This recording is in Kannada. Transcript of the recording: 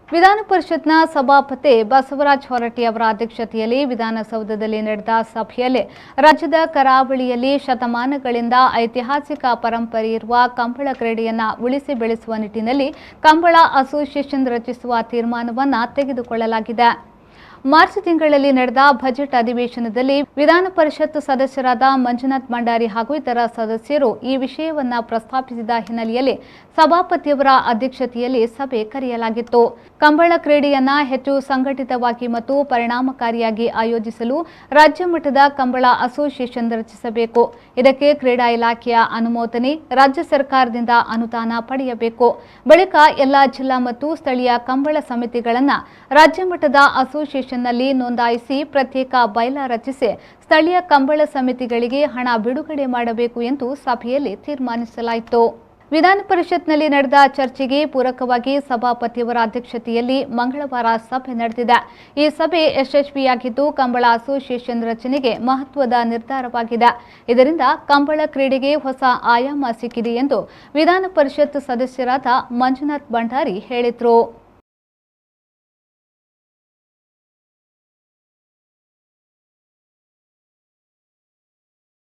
ವಿಧಾನ ಪರಿಷತ್ನ ಸಭಾಪತಿ ಬಸವರಾಜ ಹೊರಟ್ಟಿ ಅವರ ಅಧ್ಯಕ್ಷತೆಯಲ್ಲಿ ವಿಧಾನಸೌಧದಲ್ಲಿ ನಡೆದ ಸಭೆಯಲ್ಲಿ ರಾಜ್ಯದ ಕರಾವಳಿಯಲ್ಲಿ ಶತಮಾನಗಳಿಂದ ಐತಿಹಾಸಿಕ ಪರಂಪರೆ ಇರುವ ಕಂಬಳ ಕ್ರೀಡೆಯನ್ನು ಉಳಿಸಿ ಬೆಳೆಸುವ ನಿಟ್ಟಿನಲ್ಲಿ ಕಂಬಳ ಅಸೋಸಿಯೇಷನ್ ರಚಿಸುವ ತೀರ್ಮಾನವನ್ನು ತೆಗೆದುಕೊಳ್ಳಲಾಗಿದೆ. ಮಾರ್ಚ್ ತಿಂಗಳಲ್ಲಿ ನಡೆದ ಬಜೆಟ್ ಅಧಿವೇಶನದಲ್ಲಿ ವಿಧಾನ ಪರಿಷತ್ ಸದಸ್ಯರಾದ ಮಂಜುನಾಥ್ ಭಂಡಾರಿ ಹಾಗೂ ಇತರ ಸದಸ್ಯರು ಈ ವಿಷಯವನ್ನು ಪ್ರಸ್ತಾಪಿಸಿದ ಹಿನ್ನೆಲೆಯಲ್ಲಿ ಸಭಾಪತಿಯವರ ಅಧ್ಯಕ್ಷತೆಯಲ್ಲಿ ಸಭೆ ಕರೆಯಲಾಗಿತ್ತು. ಕಂಬಳ ಕ್ರೀಡೆಯನ್ನ ಹೆಚ್ಚು ಸಂಘಟಿತವಾಗಿ ಮತ್ತು ಪರಿಣಾಮಕಾರಿಯಾಗಿ ಆಯೋಜಿಸಲು ರಾಜ್ಯ ಮಟ್ಟದ ಕಂಬಳ ಅಸೋಸಿಯೇಷನ್ ರಚಿಸಬೇಕು. ಇದಕ್ಕೆ ಕ್ರೀಡಾ ಇಲಾಖೆಯ ಅನುಮೋದನೆ, ರಾಜ್ಯ ಸರ್ಕಾರದಿಂದ ಅನುದಾನ ಪಡೆಯಬೇಕು. ಬಳಿಕ ಎಲ್ಲಾ ಜಿಲ್ಲಾ ಮತ್ತು ಸ್ಥಳೀಯ ಕಂಬಳ ಸಮಿತಿಗಳನ್ನು ರಾಜ್ಯ ಮಟ್ಟದ ಅಸೋಸಿಯೇಷನ್ನಲ್ಲಿ ನೋಂದಾಯಿಸಿ ಪ್ರತ್ಯೇಕ ಬೈಲಾ ರಚಿಸಿ ಸ್ಥಳೀಯ ಕಂಬಳ ಸಮಿತಿಗಳಿಗೆ ಹಣ ಬಿಡುಗಡೆ ಮಾಡಬೇಕು ಎಂದು ಸಭೆಯಲ್ಲಿ ತೀರ್ಮಾನಿಸಲಾಯಿತು. ವಿಧಾನ ಪರಿಷತ್ನಲ್ಲಿ ನಡೆದ ಚರ್ಚೆಗೆ ಪೂರಕವಾಗಿ ಸಭಾಪತಿಯವರ ಅಧ್ಯಕ್ಷತೆಯಲ್ಲಿ ಮಂಗಳವಾರ ಸಭೆ ನಡೆದಿದೆ. ಈ ಸಭೆ ಯಶಸ್ವಿಯಾಗಿದ್ದು ಕಂಬಳ ಅಸೋಸಿಯೇಷನ್ ರಚನೆಗೆ ಮಹತ್ವದ ನಿರ್ಧಾರವಾಗಿದೆ. ಇದರಿಂದ ಕಂಬಳ ಕ್ರೀಡೆಗೆ ಹೊಸ ಆಯಾಮ ಸಿಕ್ಕಿದೆ ಎಂದು ವಿಧಾನ ಪರಿಷತ್ ಸದಸ್ಯರಾದ ಮಂಜುನಾಥ್ ಭಂಡಾರಿ ಹೇಳಿದರು.